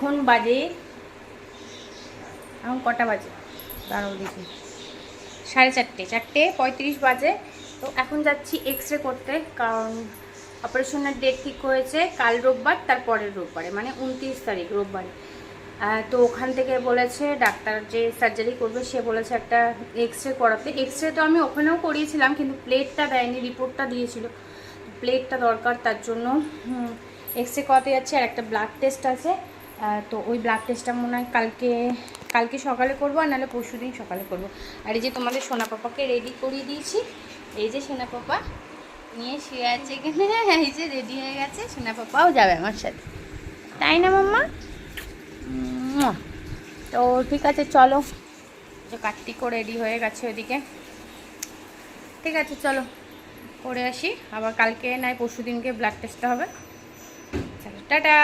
এখন বাজে, এখন কটা বাজে দাঁড়াও দেখি, 4:30, 4:35 বাজে। তো এখন যাচ্ছি এক্স রে করতে, কারণ অপারেশনের ডেট ঠিক হয়েছে কাল রোববার, তারপরের রোববারে মানে 29 তারিখ রোববারে। তো ওখান থেকে বলেছে ডাক্তার যে সার্জারি করবে, সে বলেছে একটা এক্স রে করাতে। এক্স রে তো আমি ওখানেও করিয়েছিলাম, কিন্তু প্লেটটা দেয়নি, রিপোর্টটা দিয়েছিল, প্লেটটা দরকার, তার জন্য এক্স রে করাতে যাচ্ছে। আর একটা ব্লাড টেস্ট আছে, তো ওই ব্লাড টেস্টটা মনে হয় কালকে সকালে করবো, আর নাহলে পরশু দিন সকালে করবো। আর এই যে তোমাদের সোনা পাপাকে রেডি করিয়ে দিয়েছি, এই যে সোনা পাপা নিয়ে শুয়ে আছে এখানে, এই যে রেডি হয়ে গেছে, সোনা পাপাও যাবে আমার সাথে, তাই না মাম্মা? তো ঠিক আছে চলো, যে কার্তিকও রেডি হয়ে গেছে ওইদিকে, ঠিক আছে চলো করে আসি, আবার কালকে নয় পরশু দিনকে ব্লাড টেস্টটা হবে। চলো টাটা।